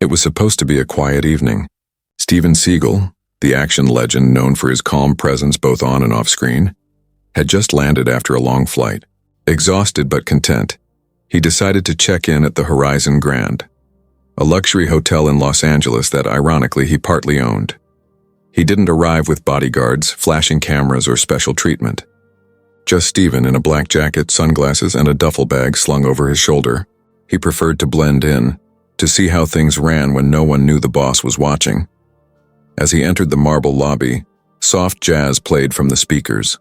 It was supposed to be a quiet evening. Steven Seagal, the action legend known for his calm presence both on and off screen, had just landed after a long flight. Exhausted but content, he decided to check in at the Horizon Grand, a luxury hotel in Los Angeles that ironically he partly owned. He didn't arrive with bodyguards, flashing cameras, or special treatment. Just Steven in a black jacket, sunglasses, and a duffel bag slung over his shoulder. He preferred to blend in, to see how things ran when no one knew the boss was watching. As he entered the marble lobby, soft jazz played from the speakers.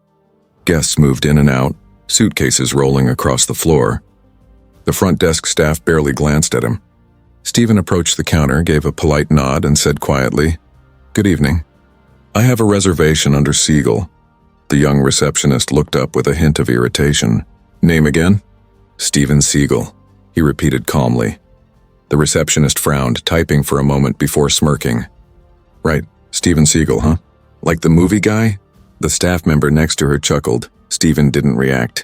Guests moved in and out, suitcases rolling across the floor. The front desk staff barely glanced at him. Steven approached the counter, gave a polite nod, and said quietly, "Good evening. I have a reservation under Seagal." The young receptionist looked up with a hint of irritation. "Name again?" "Steven Seagal," he repeated calmly. The receptionist frowned, typing for a moment before smirking. "Right, Steven Seagal, huh? Like the movie guy?" The staff member next to her chuckled. Steven didn't react.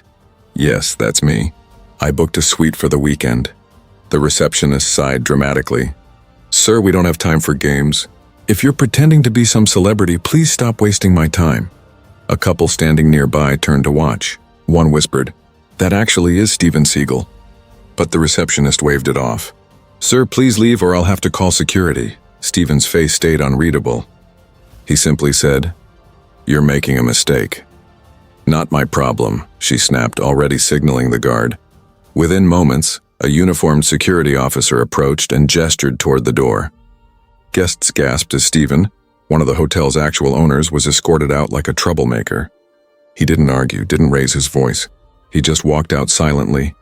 "Yes, that's me. I booked a suite for the weekend." The receptionist sighed dramatically. "Sir, we don't have time for games. If you're pretending to be some celebrity, please stop wasting my time." A couple standing nearby turned to watch. One whispered, "That actually is Steven Seagal." But the receptionist waved it off. "Sir, please leave or I'll have to call security." Steven's face stayed unreadable. He simply said, "You're making a mistake." "Not my problem," she snapped, already signaling the guard. Within moments, a uniformed security officer approached and gestured toward the door. Guests gasped as Steven, one of the hotel's actual owners, was escorted out like a troublemaker. He didn't argue, didn't raise his voice. He just walked out silently,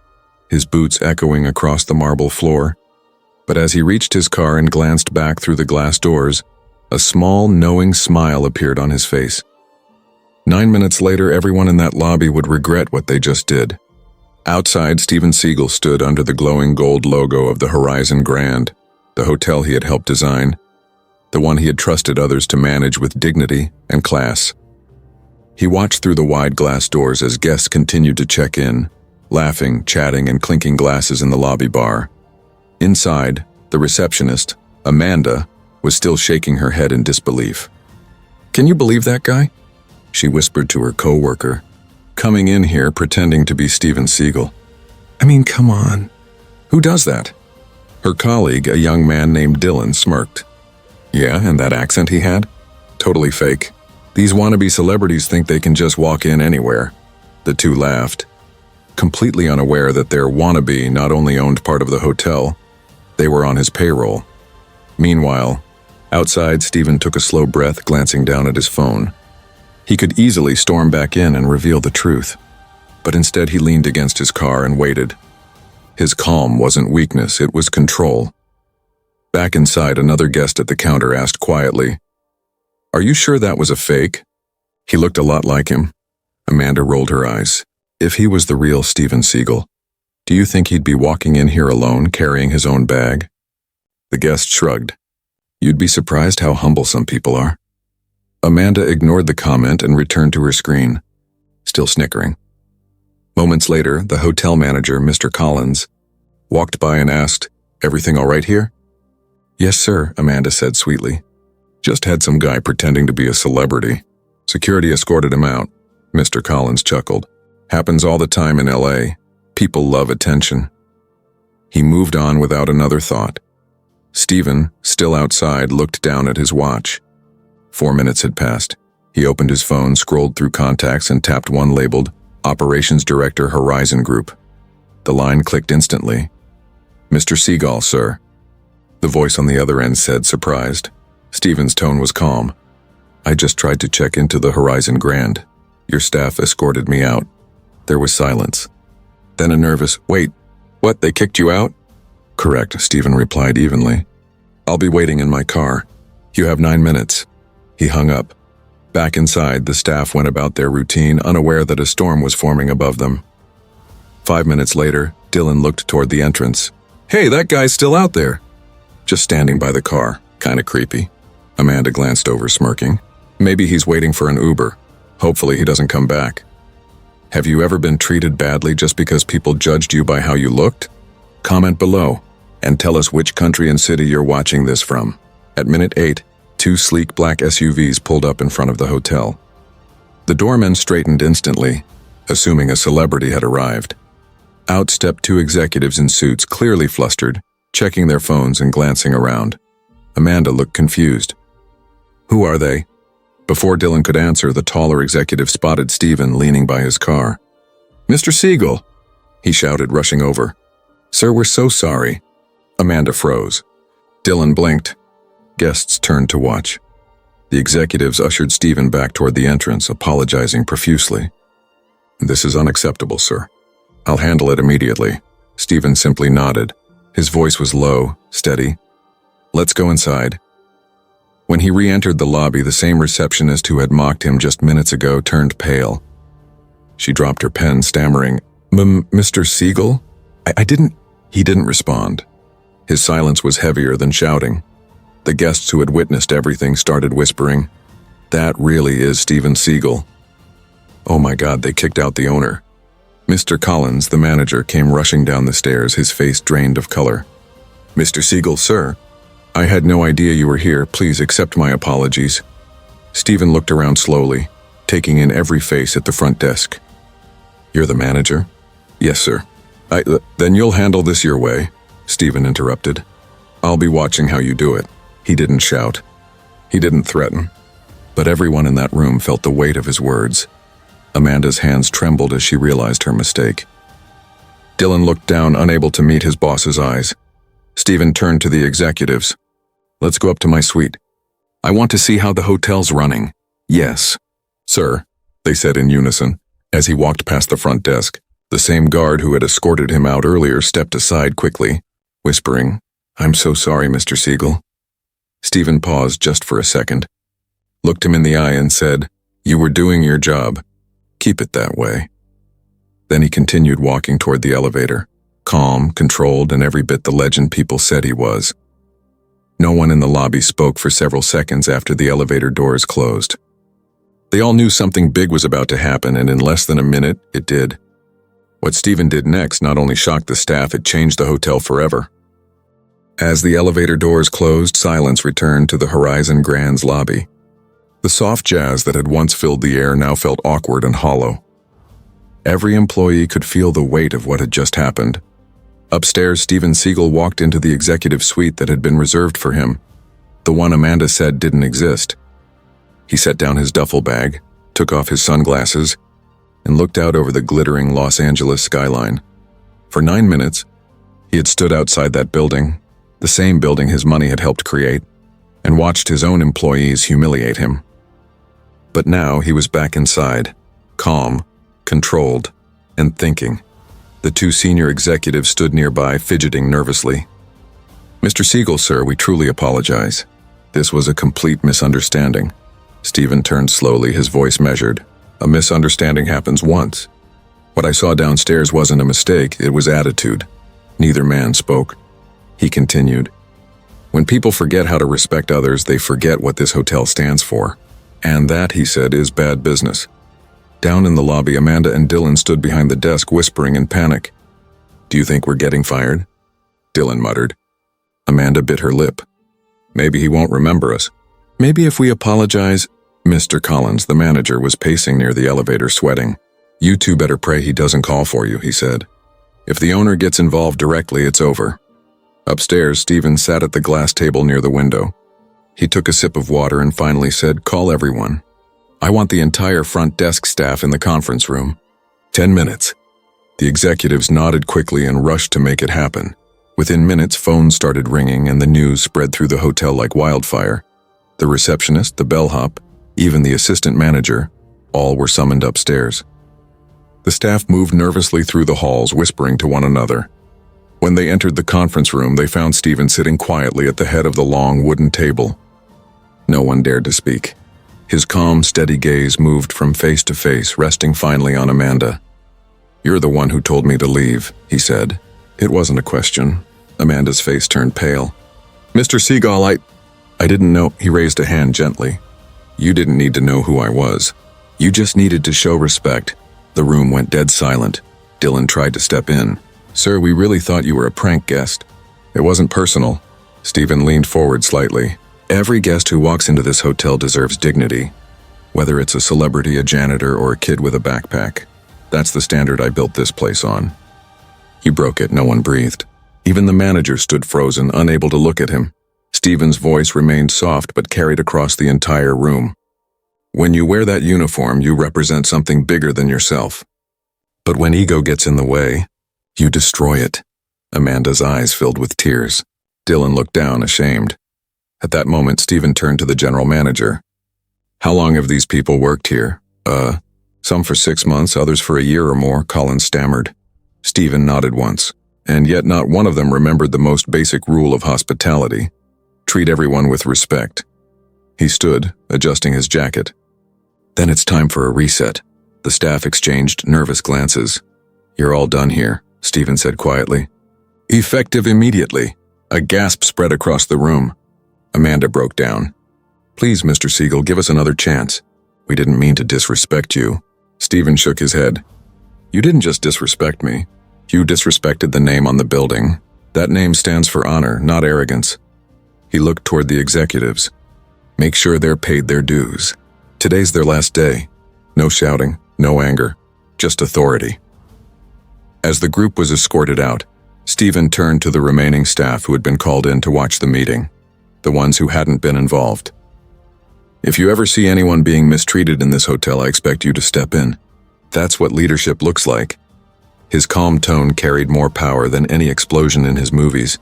his boots echoing across the marble floor. But as he reached his car and glanced back through the glass doors, a small, knowing smile appeared on his face. 9 minutes later, everyone in that lobby would regret what they just did. Outside, Steven Seagal stood under the glowing gold logo of the Horizon Grand, the hotel he had helped design, the one he had trusted others to manage with dignity and class. He watched through the wide glass doors as guests continued to check in, laughing, chatting, and clinking glasses in the lobby bar. Inside, the receptionist, Amanda, was still shaking her head in disbelief. "Can you believe that guy?" she whispered to her co-worker. "Coming in here pretending to be Steven Seagal. I mean, come on. Who does that?" Her colleague, a young man named Dylan, smirked. "Yeah, and that accent he had? Totally fake. These wannabe celebrities think they can just walk in anywhere." The two laughed, completely unaware that their wannabe not only owned part of the hotel, they were on his payroll. Meanwhile, outside, Steven took a slow breath, glancing down at his phone. He could easily storm back in and reveal the truth, but instead he leaned against his car and waited. His calm wasn't weakness, it was control. Back inside, another guest at the counter asked quietly, "Are you sure that was a fake?" He looked a lot like him. Amanda rolled her eyes. If he was the real Steven Seagal, do you think he'd be walking in here alone, carrying his own bag? The guest shrugged. "You'd be surprised how humble some people are." Amanda ignored the comment and returned to her screen, still snickering. Moments later, the hotel manager, Mr. Collins, walked by and asked, "Everything all right here?" "Yes, sir," Amanda said sweetly. "Just had some guy pretending to be a celebrity. Security escorted him out." Mr. Collins chuckled. "Happens all the time in LA. People love attention." He moved on without another thought. Steven, still outside, looked down at his watch. 4 minutes had passed. He opened his phone, scrolled through contacts, and tapped one labeled, Operations Director, Horizon Group. The line clicked instantly. "Mr. Seagal, sir." The voice on the other end said, surprised. Steven's tone was calm. "I just tried to check into the Horizon Grand. Your staff escorted me out." There was silence. Then a nervous, "Wait, what, they kicked you out?" "Correct," Steven replied evenly. "I'll be waiting in my car. You have 9 minutes." He hung up. Back inside, the staff went about their routine, unaware that a storm was forming above them. 5 minutes later, Dylan looked toward the entrance. "Hey, that guy's still out there." "Just standing by the car. Kinda creepy." Amanda glanced over, smirking. "Maybe he's waiting for an Uber. Hopefully he doesn't come back." "Have you ever been treated badly just because people judged you by how you looked? Comment below. And tell us which country and city you're watching this from. At minute 8, 2 sleek black SUVs pulled up in front of the hotel. The doormen straightened instantly, assuming a celebrity had arrived. Out stepped 2 executives in suits, clearly flustered, checking their phones and glancing around. Amanda looked confused. "Who are they?" Before Dylan could answer, the taller executive spotted Steven leaning by his car. "Mr. Seagal!" he shouted, rushing over. "Sir, we're so sorry." Amanda froze. Dylan blinked. Guests turned to watch. The executives ushered Steven back toward the entrance, apologizing profusely. "This is unacceptable, sir. I'll handle it immediately." Steven simply nodded. His voice was low, steady. "Let's go inside." When he re-entered the lobby, the same receptionist who had mocked him just minutes ago turned pale. She dropped her pen, stammering, "Mr. Seagal? I didn't—" He didn't respond. His silence was heavier than shouting. The guests who had witnessed everything started whispering, "That really is Steven Seagal." Oh my God, they kicked out the owner. Mr. Collins, the manager, came rushing down the stairs, his face drained of color. "Mr. Seagal, sir, I had no idea you were here. Please accept my apologies." Steven looked around slowly, taking in every face at the front desk. "You're the manager?" "Yes, sir." Then you'll handle this your way," Steven interrupted. "I'll be watching how you do it." He didn't shout. He didn't threaten. But everyone in that room felt the weight of his words. Amanda's hands trembled as she realized her mistake. Dylan looked down, unable to meet his boss's eyes. Steven turned to the executives. "Let's go up to my suite. I want to see how the hotel's running." "Yes, sir," they said in unison. As he walked past the front desk, the same guard who had escorted him out earlier stepped aside quickly, whispering, "I'm so sorry, Mr. Seagal." Steven paused just for a second, looked him in the eye and said, "You were doing your job. Keep it that way." Then he continued walking toward the elevator, calm, controlled, and every bit the legend people said he was. No one in the lobby spoke for several seconds after the elevator doors closed. They all knew something big was about to happen, and in less than a minute, it did. What Steven did next not only shocked the staff, it changed the hotel forever. As the elevator doors closed, silence returned to the Horizon Grand's lobby. The soft jazz that had once filled the air now felt awkward and hollow. Every employee could feel the weight of what had just happened. Upstairs, Steven Seagal walked into the executive suite that had been reserved for him, the one Amanda said didn't exist. He set down his duffel bag, took off his sunglasses, and looked out over the glittering Los Angeles skyline. For 9 minutes, he had stood outside that building, the same building his money had helped create, and watched his own employees humiliate him. But now he was back inside, calm, controlled, and thinking. The 2 senior executives stood nearby, fidgeting nervously. "Mr. Seagal, sir, we truly apologize. This was a complete misunderstanding." Steven turned slowly, his voice measured. "A misunderstanding happens once. What I saw downstairs wasn't a mistake, it was attitude." Neither man spoke. He continued, "When people forget how to respect others, they forget what this hotel stands for. And that," he said, "is bad business." Down in the lobby, Amanda and Dylan stood behind the desk, whispering in panic. "Do you think we're getting fired?" Dylan muttered. Amanda bit her lip. "Maybe he won't remember us. Maybe if we apologize." Mr. Collins, the manager, was pacing near the elevator, sweating. "You two better pray he doesn't call for you," he said. "If the owner gets involved directly, it's over." Upstairs, Steven sat at the glass table near the window. He took a sip of water and finally said, "Call everyone. I want the entire front desk staff in the conference room. 10 minutes. The executives nodded quickly and rushed to make it happen. Within minutes, phones started ringing and the news spread through the hotel like wildfire. The receptionist, the bellhop, even the assistant manager, all were summoned upstairs. The staff moved nervously through the halls, whispering to one another. When they entered the conference room, they found Steven sitting quietly at the head of the long wooden table. No one dared to speak. His calm, steady gaze moved from face to face, resting finally on Amanda. "You're the one who told me to leave," he said. It wasn't a question. Amanda's face turned pale. "Mr. Seagal, I didn't know." He raised a hand gently. "You didn't need to know who I was. You just needed to show respect." The room went dead silent. Dylan tried to step in. "Sir, we really thought you were a prank guest." It wasn't personal. Steven leaned forward slightly. Every guest who walks into this hotel deserves dignity. Whether it's a celebrity, a janitor, or a kid with a backpack. That's the standard I built this place on. He broke it. No one breathed. Even the manager stood frozen, unable to look at him. Steven's voice remained soft but carried across the entire room. When you wear that uniform, you represent something bigger than yourself. But when ego gets in the way, you destroy it. Amanda's eyes filled with tears. Dylan looked down, ashamed. At that moment, Steven turned to the general manager. How long have these people worked here? Some for 6 months, others for a year or more, Colin stammered. Steven nodded once, and yet not one of them remembered the most basic rule of hospitality. Treat everyone with respect. He stood, adjusting his jacket. Then it's time for a reset. The staff exchanged nervous glances. You're all done here, Steven said quietly. Effective immediately. A gasp spread across the room. Amanda broke down. Please, Mr. Seagal, give us another chance. We didn't mean to disrespect you. Steven shook his head. You didn't just disrespect me. You disrespected the name on the building. That name stands for honor, not arrogance. He looked toward the executives. Make sure they're paid their dues. Today's their last day. No shouting, no anger, just authority. As the group was escorted out, Steven turned to the remaining staff who had been called in to watch the meeting, the ones who hadn't been involved. If you ever see anyone being mistreated in this hotel, I expect you to step in. That's what leadership looks like. His calm tone carried more power than any explosion in his movies.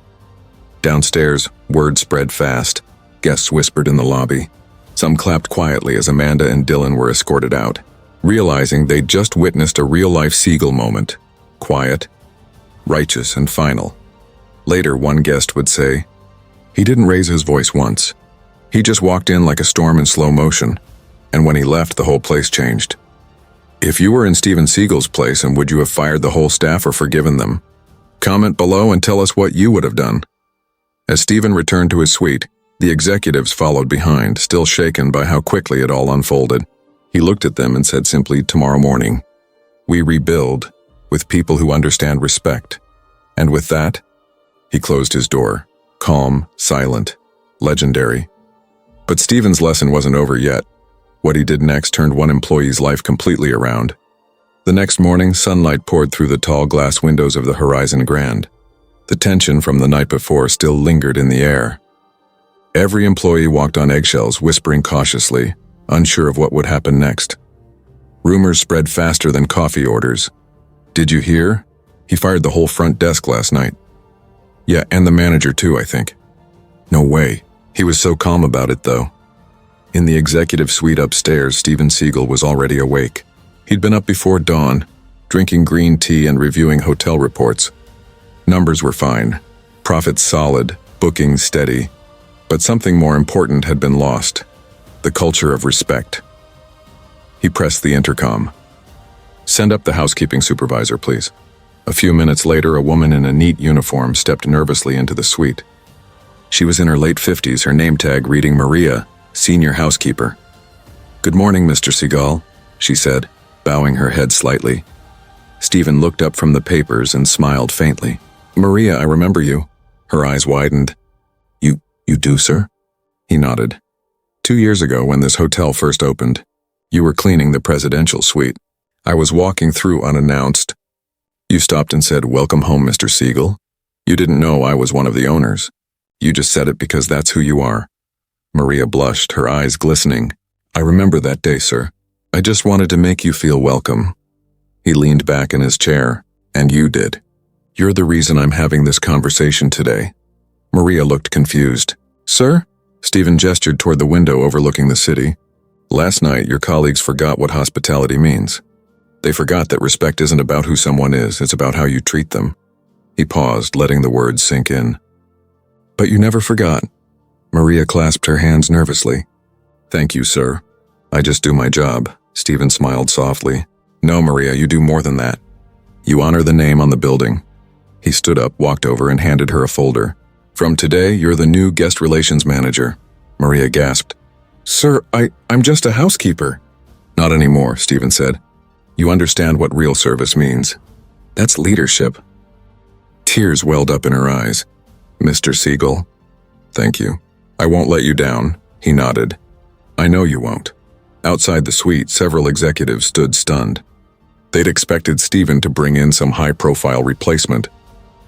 Downstairs, word spread fast. Guests whispered in the lobby. Some clapped quietly as Amanda and Dylan were escorted out, realizing they'd just witnessed a real-life Seagal moment. Quiet, righteous, and final. Later, one guest would say, he didn't raise his voice once. He just walked in like a storm in slow motion, and when he left, the whole place changed. If you were in Steven Seagal's place, and would you have fired the whole staff or forgiven them? Comment below and tell us what you would have done. As Steven returned to his suite, the executives followed behind, still shaken by how quickly it all unfolded. He looked at them and said simply, tomorrow morning, we rebuild with people who understand respect. And with that, he closed his door, calm, silent, legendary. But Steven's lesson wasn't over yet. What he did next turned one employee's life completely around. The next morning, sunlight poured through the tall glass windows of the Horizon Grand. The tension from the night before still lingered in the air. Every employee walked on eggshells, whispering cautiously, unsure of what would happen next. Rumors spread faster than coffee orders. Did you hear? He fired the whole front desk last night. Yeah, and the manager too, I think. No way. He was so calm about it, though. In the executive suite upstairs, Steven Seagal was already awake. He'd been up before dawn, drinking green tea and reviewing hotel reports. Numbers were fine, profits solid, bookings steady. But something more important had been lost. The culture of respect. He pressed the intercom. Send up the housekeeping supervisor, please. A few minutes later, a woman in a neat uniform stepped nervously into the suite. She was in her late 50s, her name tag reading Maria, senior housekeeper. Good morning, Mr. Seagal, she said, bowing her head slightly. Steven looked up from the papers and smiled faintly. Maria, I remember you. Her eyes widened. You do, sir? He nodded. 2 years ago, when this hotel first opened, you were cleaning the presidential suite. I was walking through unannounced. You stopped and said, welcome home, Mr. Seagal. You didn't know I was one of the owners. You just said it because that's who you are. Maria blushed, her eyes glistening. I remember that day, sir. I just wanted to make you feel welcome. He leaned back in his chair. And you did. You're the reason I'm having this conversation today. Maria looked confused. Sir? Steven gestured toward the window overlooking the city. Last night, your colleagues forgot what hospitality means. They forgot that respect isn't about who someone is, it's about how you treat them. He paused, letting the words sink in. But you never forgot. Maria clasped her hands nervously. Thank you, sir. I just do my job. Steven smiled softly. No, Maria, you do more than that. You honor the name on the building. He stood up, walked over, and handed her a folder. From today, you're the new guest relations manager. Maria gasped. Sir, I'm just a housekeeper. Not anymore, Steven said. You understand what real service means. That's leadership. Tears welled up in her eyes. Mr. Seagal? Thank you. I won't let you down, he nodded. I know you won't. Outside the suite, several executives stood stunned. They'd expected Steven to bring in some high-profile replacement,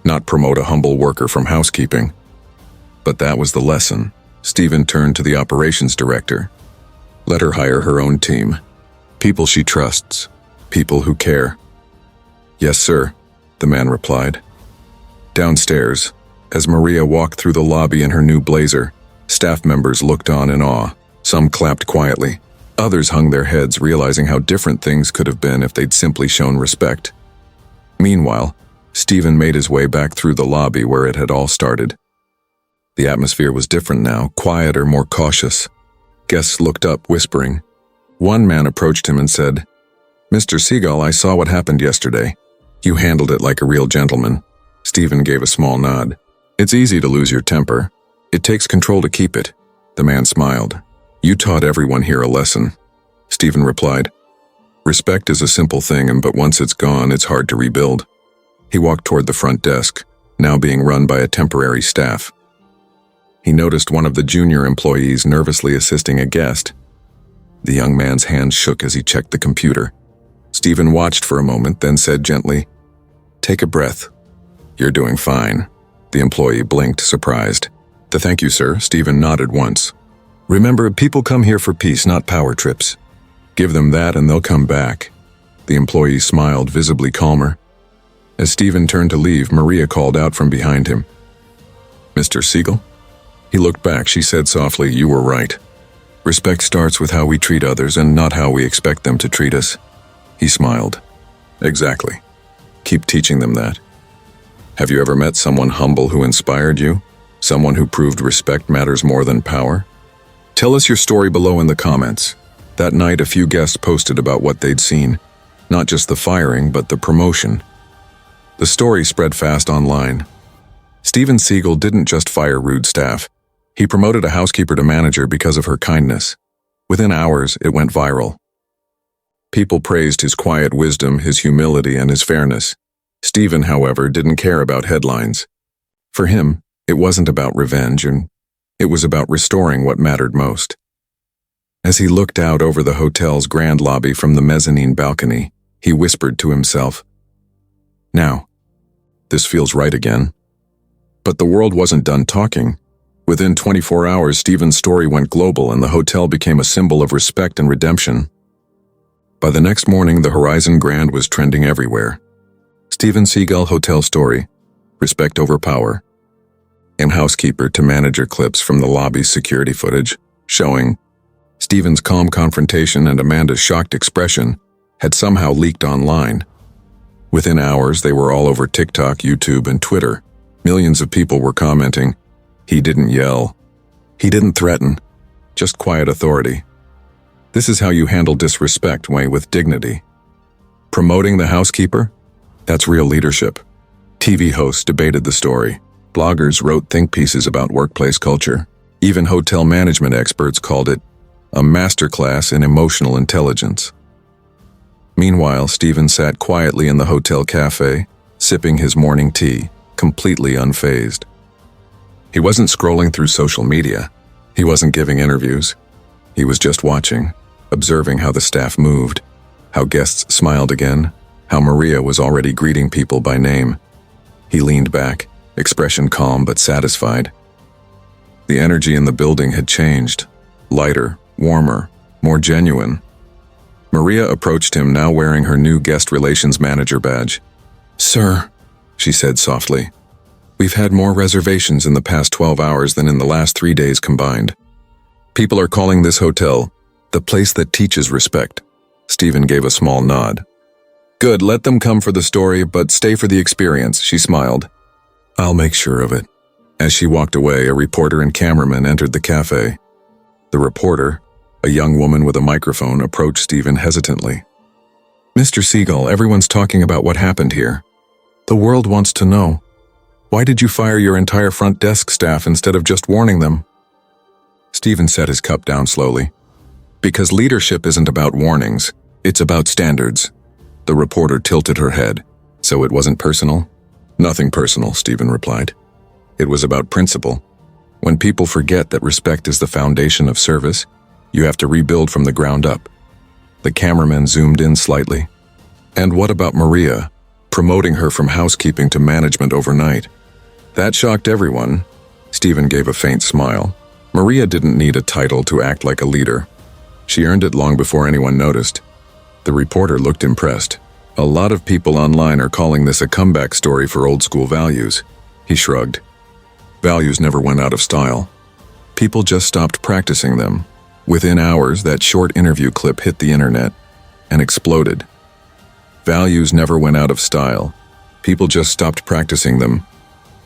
not promote a humble worker from housekeeping. But that was the lesson. Steven turned to the operations director. Let her hire her own team. People she trusts. People who care. Yes, sir, the man replied. Downstairs, as Maria walked through the lobby in her new blazer, staff members looked on in awe. Some clapped quietly. Others hung their heads, realizing how different things could have been if they'd simply shown respect. Meanwhile, Steven made his way back through the lobby where it had all started. The atmosphere was different now, quieter, more cautious. Guests looked up, whispering. One man approached him and said, Mr. Seagal, I saw what happened yesterday. You handled it like a real gentleman. Steven gave a small nod. It's easy to lose your temper. It takes control to keep it. The man smiled. You taught everyone here a lesson. Steven replied. Respect is a simple thing, but once it's gone, it's hard to rebuild. He walked toward the front desk, now being run by a temporary staff. He noticed one of the junior employees nervously assisting a guest. The young man's hand shook as he checked the computer. Steven watched for a moment, then said gently, Take a breath. You're doing fine. The employee blinked, surprised. Thank you, sir. Steven nodded once. Remember, people come here for peace, not power trips. Give them that and they'll come back. The employee smiled, visibly calmer. As Steven turned to leave, Maria called out from behind him. Mr. Seagal? He looked back. She said softly, You were right. Respect starts with how we treat others and not how we expect them to treat us. He smiled. Exactly. Keep teaching them that. Have you ever met someone humble who inspired you? Someone who proved respect matters more than power? Tell us your story below in the comments. That night, a few guests posted about what they'd seen. Not just the firing, but the promotion. The story spread fast online. Steven Seagal didn't just fire rude staff. He promoted a housekeeper to manager because of her kindness. Within hours, it went viral. People praised his quiet wisdom, his humility, and his fairness. Steven, however, didn't care about headlines. For him, it wasn't about revenge, and it was about restoring what mattered most. As he looked out over the hotel's grand lobby from the mezzanine balcony, he whispered to himself, Now, this feels right again. But the world wasn't done talking. Within 24 hours, Steven's story went global and the hotel became a symbol of respect and redemption. By the next morning, the Horizon Grand was trending everywhere. Steven Seagal Hotel Story, Respect Over Power. And housekeeper to manager clips from the lobby's security footage, showing Steven's calm confrontation and Amanda's shocked expression had somehow leaked online. Within hours, they were all over TikTok, YouTube, and Twitter. Millions of people were commenting, He didn't yell. He didn't threaten. Just quiet authority. This is how you handle disrespect, with dignity. Promoting the housekeeper? That's real leadership. TV hosts debated the story. Bloggers wrote think pieces about workplace culture. Even hotel management experts called it a masterclass in emotional intelligence. Meanwhile, Steven sat quietly in the hotel cafe, sipping his morning tea, completely unfazed. He wasn't scrolling through social media. He wasn't giving interviews. He was just watching, observing how the staff moved, how guests smiled again, how Maria was already greeting people by name. He leaned back, expression calm but satisfied. The energy in the building had changed, lighter, warmer, more genuine. Maria approached him, now wearing her new guest relations manager badge. Sir, she said softly, we've had more reservations in the past 12 hours than in the last 3 days combined. People are calling this hotel the place that teaches respect. Steven gave a small nod. Good, let them come for the story, but stay for the experience, she smiled. I'll make sure of it. As she walked away, a reporter and cameraman entered the cafe. The reporter, a young woman with a microphone, approached Steven hesitantly. Mr. Seagal, everyone's talking about what happened here. The world wants to know. Why did you fire your entire front desk staff instead of just warning them? Steven set his cup down slowly. Because leadership isn't about warnings, it's about standards. The reporter tilted her head. So it wasn't personal? Nothing personal, Steven replied. It was about principle. When people forget that respect is the foundation of service, you have to rebuild from the ground up. The cameraman zoomed in slightly. And what about Maria, promoting her from housekeeping to management overnight? That shocked everyone. Steven gave a faint smile. Maria didn't need a title to act like a leader. She earned it long before anyone noticed. The reporter looked impressed. A lot of people online are calling this a comeback story for old-school values. He shrugged. Values never went out of style. People just stopped practicing them. Within hours, that short interview clip hit the internet and exploded. Values never went out of style. People just stopped practicing them.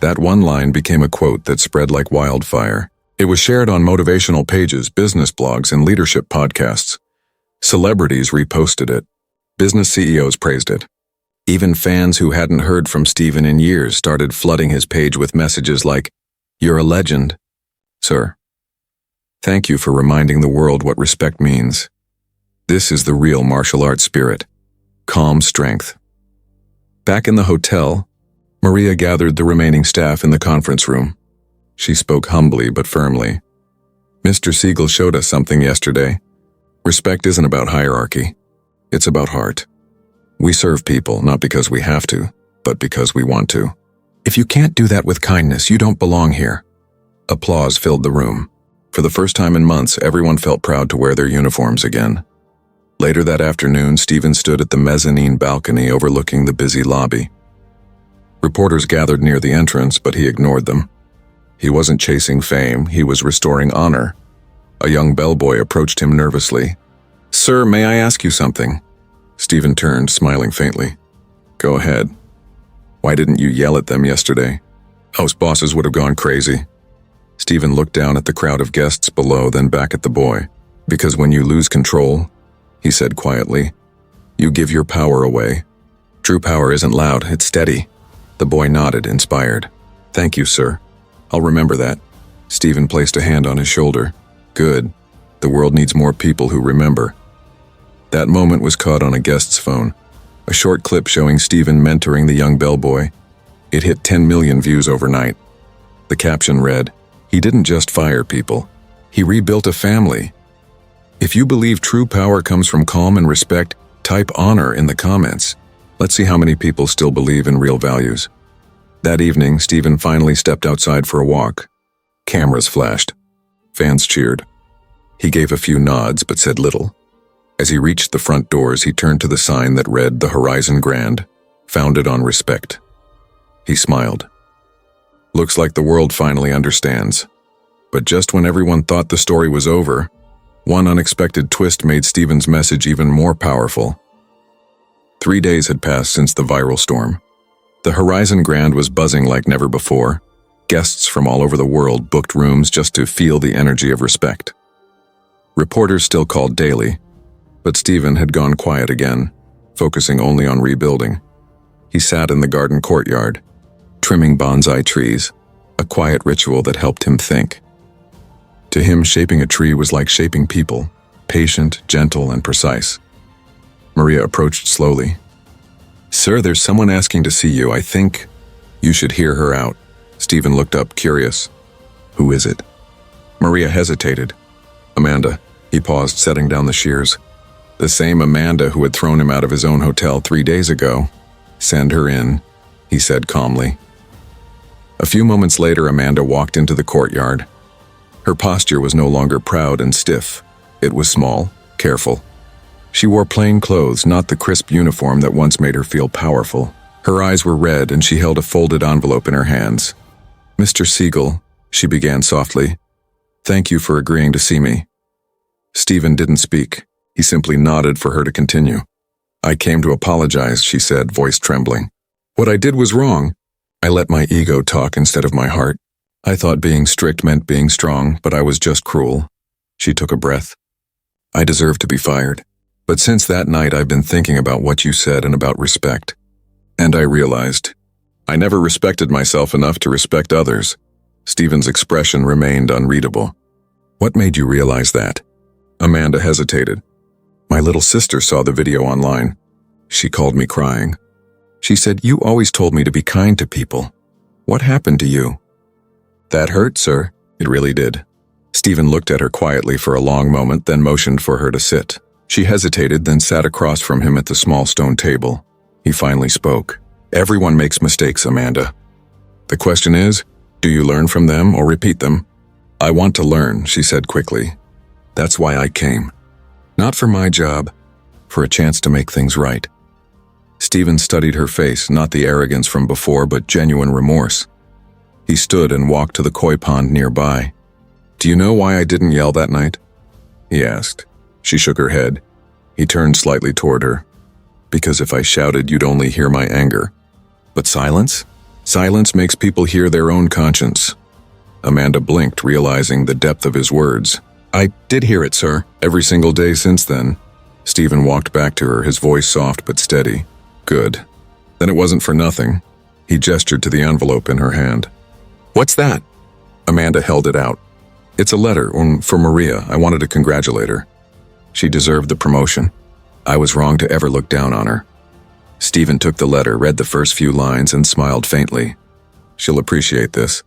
That one line became a quote that spread like wildfire. It was shared on motivational pages, business blogs, and leadership podcasts. Celebrities reposted it. Business CEOs praised it. Even fans who hadn't heard from Steven in years started flooding his page with messages like, "You're a legend, sir. Thank you for reminding the world what respect means. This is the real martial arts spirit. Calm strength." Back in the hotel, Maria gathered the remaining staff in the conference room. She spoke humbly but firmly. "Mr. Seagal showed us something yesterday. Respect isn't about hierarchy. It's about heart. We serve people not because we have to, but because we want to. If you can't do that with kindness, you don't belong here." Applause filled the room. For the first time in months, everyone felt proud to wear their uniforms again. Later that afternoon, Steven stood at the mezzanine balcony overlooking the busy lobby. Reporters gathered near the entrance, but he ignored them. He wasn't chasing fame, he was restoring honor. A young bellboy approached him nervously. "Sir, may I ask you something?" Steven turned, smiling faintly. "Go ahead. Why didn't you yell at them yesterday? House bosses would have gone crazy." Steven looked down at the crowd of guests below, then back at the boy. "Because when you lose control," he said quietly, "you give your power away. True power isn't loud, it's steady." The boy nodded, inspired. "Thank you, sir. I'll remember that." Steven placed a hand on his shoulder. "Good. The world needs more people who remember." That moment was caught on a guest's phone. A short clip showing Steven mentoring the young bellboy. It hit 10 million views overnight. The caption read, "He didn't just fire people. He rebuilt a family." If you believe true power comes from calm and respect, type honor in the comments. Let's see how many people still believe in real values. That evening, Steven finally stepped outside for a walk. Cameras flashed. Fans cheered. He gave a few nods but said little. As he reached the front doors, he turned to the sign that read The Horizon Grand, founded on respect. He smiled. Looks like the world finally understands. But just when everyone thought the story was over, one unexpected twist made Steven's message even more powerful. 3 days had passed since the viral storm. The Horizon Grand was buzzing like never before. Guests from all over the world booked rooms just to feel the energy of respect. Reporters still called daily, but Steven had gone quiet again, focusing only on rebuilding. He sat in the garden courtyard, trimming bonsai trees, a quiet ritual that helped him think. To him, shaping a tree was like shaping people, patient, gentle, and precise. Maria approached slowly. "Sir, there's someone asking to see you. I think you should hear her out." Steven looked up, curious. "Who is it?" Maria hesitated. "Amanda." He paused, setting down the shears. "The same Amanda who had thrown him out of his own hotel 3 days ago. Send her in," he said calmly. A few moments later, Amanda walked into the courtyard. Her posture was no longer proud and stiff. It was small, careful. She wore plain clothes, not the crisp uniform that once made her feel powerful. Her eyes were red and she held a folded envelope in her hands. "Mr. Seagal," she began softly, "thank you for agreeing to see me." Steven didn't speak. He simply nodded for her to continue. "I came to apologize," she said, voice trembling. "What I did was wrong. I let my ego talk instead of my heart. I thought being strict meant being strong, but I was just cruel." She took a breath. "I deserve to be fired. But since that night, I've been thinking about what you said and about respect. And I realized I never respected myself enough to respect others." Steven's expression remained unreadable. "What made you realize that?" Amanda hesitated. "My little sister saw the video online. She called me crying. She said, 'You always told me to be kind to people. What happened to you?' That hurt, sir. It really did. Steven looked at her quietly for a long moment, then motioned for her to sit. She hesitated, then sat across from him at the small stone table. He finally spoke. Everyone makes mistakes, Amanda. The question is, do you learn from them or repeat them? I want to learn, she said quickly. That's why I came. Not for my job, for a chance to make things right. Steven studied her face, not the arrogance from before, but genuine remorse. He stood and walked to the koi pond nearby. Do you know why I didn't yell that night? He asked. She shook her head. He turned slightly toward her. Because if I shouted, you'd only hear my anger. But silence? Silence makes people hear their own conscience. Amanda blinked, realizing the depth of his words. I did hear it, sir. Every single day since then. Steven walked back to her, his voice soft but steady. Good. Then it wasn't for nothing. He gestured to the envelope in her hand. What's that? Amanda held it out. It's a letter for Maria. I wanted to congratulate her. She deserved the promotion. I was wrong to ever look down on her. Steven took the letter, read the first few lines, and smiled faintly. She'll appreciate this.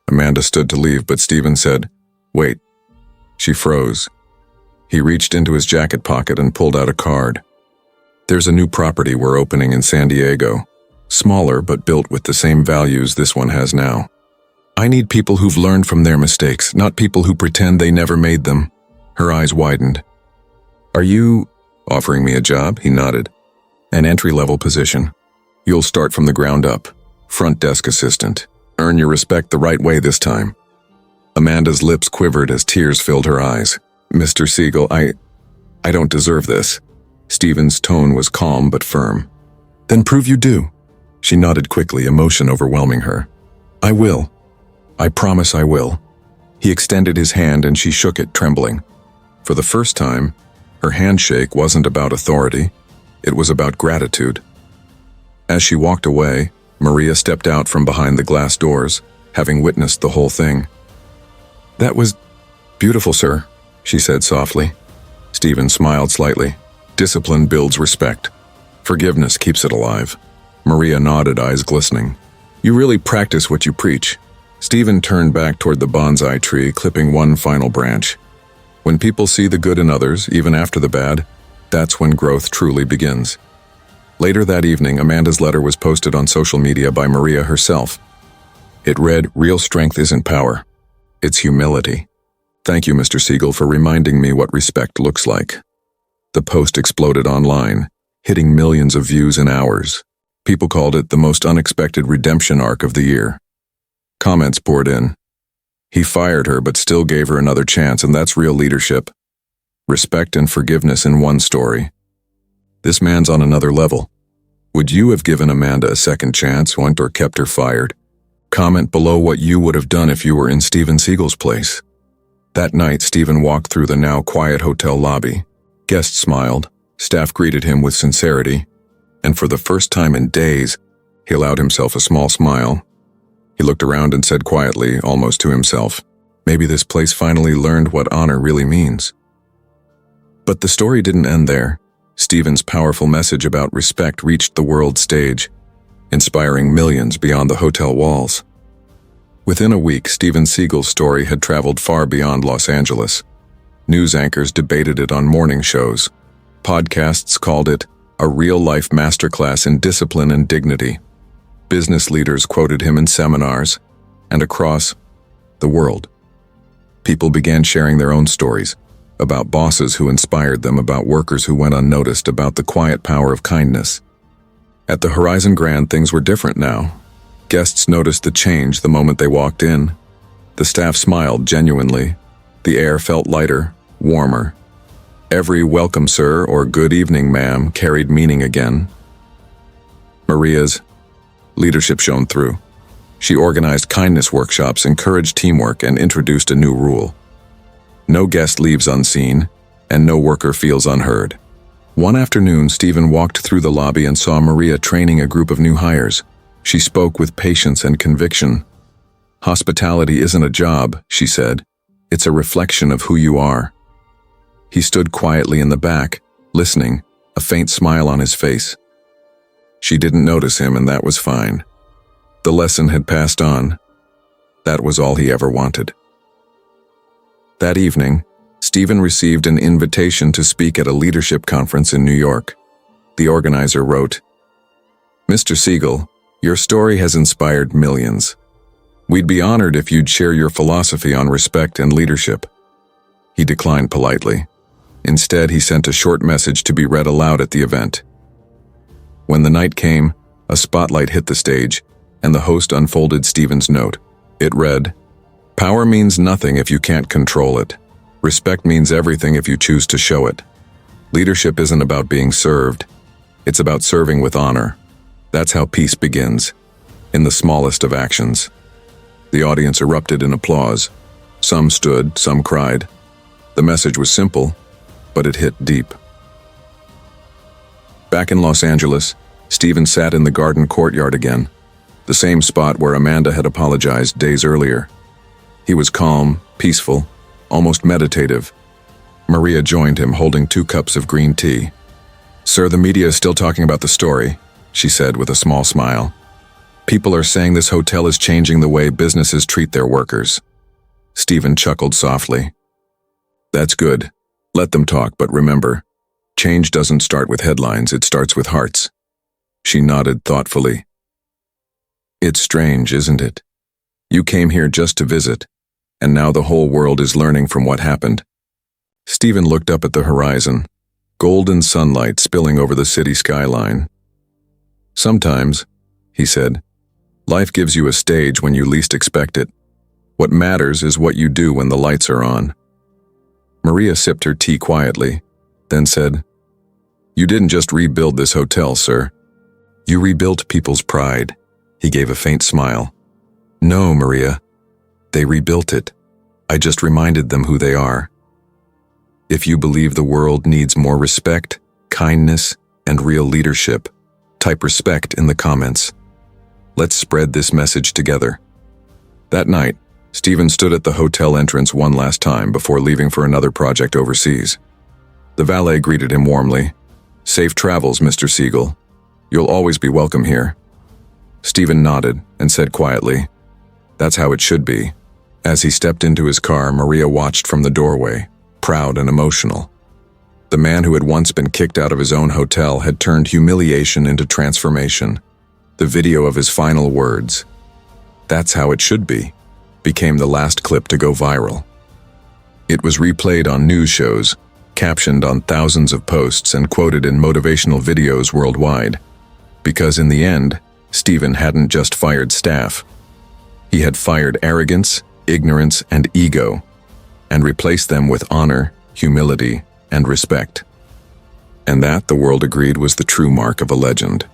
Amanda stood to leave, but Steven said, Wait. She froze. He reached into his jacket pocket and pulled out a card. There's a new property we're opening in San Diego. Smaller, but built with the same values this one has now. I need people who've learned from their mistakes, not people who pretend they never made them. Her eyes widened. Are you offering me a job? He nodded. An entry-level position. You'll start from the ground up. Front desk assistant. Earn your respect the right way this time. Amanda's lips quivered as tears filled her eyes. Mr. Seagal, I don't deserve this. Steven's tone was calm but firm. Then prove you do. She nodded quickly, emotion overwhelming her. I will. I promise I will. He extended his hand and she shook it, trembling. For the first time, her handshake wasn't about authority. It was about gratitude. As she walked away, Maria stepped out from behind the glass doors, having witnessed the whole thing. That was beautiful, sir, she said softly. Steven smiled slightly. Discipline builds respect. Forgiveness keeps it alive. Maria nodded, eyes glistening. You really practice what you preach. Steven turned back toward the bonsai tree, clipping one final branch. When people see the good in others, even after the bad, that's when growth truly begins. Later that evening, Amanda's letter was posted on social media by Maria herself. It read, Real strength isn't power. It's humility. Thank you, Mr. Seagal, for reminding me what respect looks like. The post exploded online, hitting millions of views in hours. People called it the most unexpected redemption arc of the year. Comments poured in. He fired her but still gave her another chance, and that's real leadership. Respect and forgiveness in one story. This man's on another level. Would you have given Amanda a second chance, or kept her fired? Comment below what you would have done if you were in Steven Seagal's place. That night, Steven walked through the now quiet hotel lobby. Guests smiled, staff greeted him with sincerity, and for the first time in days, he allowed himself a small smile. He looked around and said quietly, almost to himself, maybe this place finally learned what honor really means. But the story didn't end there. Steven's powerful message about respect reached the world stage, inspiring millions beyond the hotel walls. Within a week, Steven Seagal's story had traveled far beyond Los Angeles. News anchors debated it on morning shows. Podcasts called it a real-life masterclass in discipline and dignity. Business leaders quoted him in seminars, and across the world, people began sharing their own stories about bosses who inspired them, about workers who went unnoticed, about the quiet power of kindness. At the Horizon Grand, things were different now. Guests noticed the change the moment they walked in. The staff smiled genuinely. The air felt lighter, warmer. Every welcome sir or good evening ma'am carried meaning again. Maria's leadership shone through. She organized kindness workshops, encouraged teamwork, and introduced a new rule. No guest leaves unseen, and no worker feels unheard. One afternoon, Steven walked through the lobby and saw Maria training a group of new hires. She spoke with patience and conviction. Hospitality isn't a job, she said. It's a reflection of who you are. He stood quietly in the back, listening, a faint smile on his face. She didn't notice him, and that was fine. The lesson had passed on. That was all he ever wanted. That evening, Steven received an invitation to speak at a leadership conference in New York. The organizer wrote, "Mr. Seagal, your story has inspired millions. We'd be honored if you'd share your philosophy on respect and leadership." He declined politely. Instead, he sent a short message to be read aloud at the event. When the night came, a spotlight hit the stage, and the host unfolded Steven's note. It read, "Power means nothing if you can't control it. Respect means everything if you choose to show it. Leadership isn't about being served. It's about serving with honor. That's how peace begins, in the smallest of actions." The audience erupted in applause. Some stood, some cried. The message was simple, but it hit deep. Back in Los Angeles, Steven sat in the garden courtyard again, the same spot where Amanda had apologized days earlier. He was calm, peaceful, almost meditative. Maria joined him, holding 2 cups of green tea. "Sir, the media is still talking about the story," she said with a small smile. "People are saying this hotel is changing the way businesses treat their workers." Steven chuckled softly. "That's good. Let them talk, but remember, change doesn't start with headlines, it starts with hearts." She nodded thoughtfully. "It's strange, isn't it? You came here just to visit, and now the whole world is learning from what happened." Steven looked up at the horizon, golden sunlight spilling over the city skyline. "Sometimes," he said, "life gives you a stage when you least expect it. What matters is what you do when the lights are on." Maria sipped her tea quietly, then said, "You didn't just rebuild this hotel, sir. You rebuilt people's pride." He gave a faint smile. "No, Maria. They rebuilt it. I just reminded them who they are. If you believe the world needs more respect, kindness, and real leadership, type respect in the comments. Let's spread this message together." That night, Steven stood at the hotel entrance one last time before leaving for another project overseas. The valet greeted him warmly. "Safe travels, Mr. Seagal. You'll always be welcome here." Steven nodded and said quietly, "That's how it should be." As he stepped into his car, Maria watched from the doorway, proud and emotional. The man who had once been kicked out of his own hotel had turned humiliation into transformation. The video of his final words, "That's how it should be," became the last clip to go viral. It was replayed on news shows, captioned on thousands of posts, and quoted in motivational videos worldwide. Because in the end, Steven hadn't just fired staff. He had fired arrogance, ignorance, and ego, and replaced them with honor, humility, and respect. And that, the world agreed, was the true mark of a legend.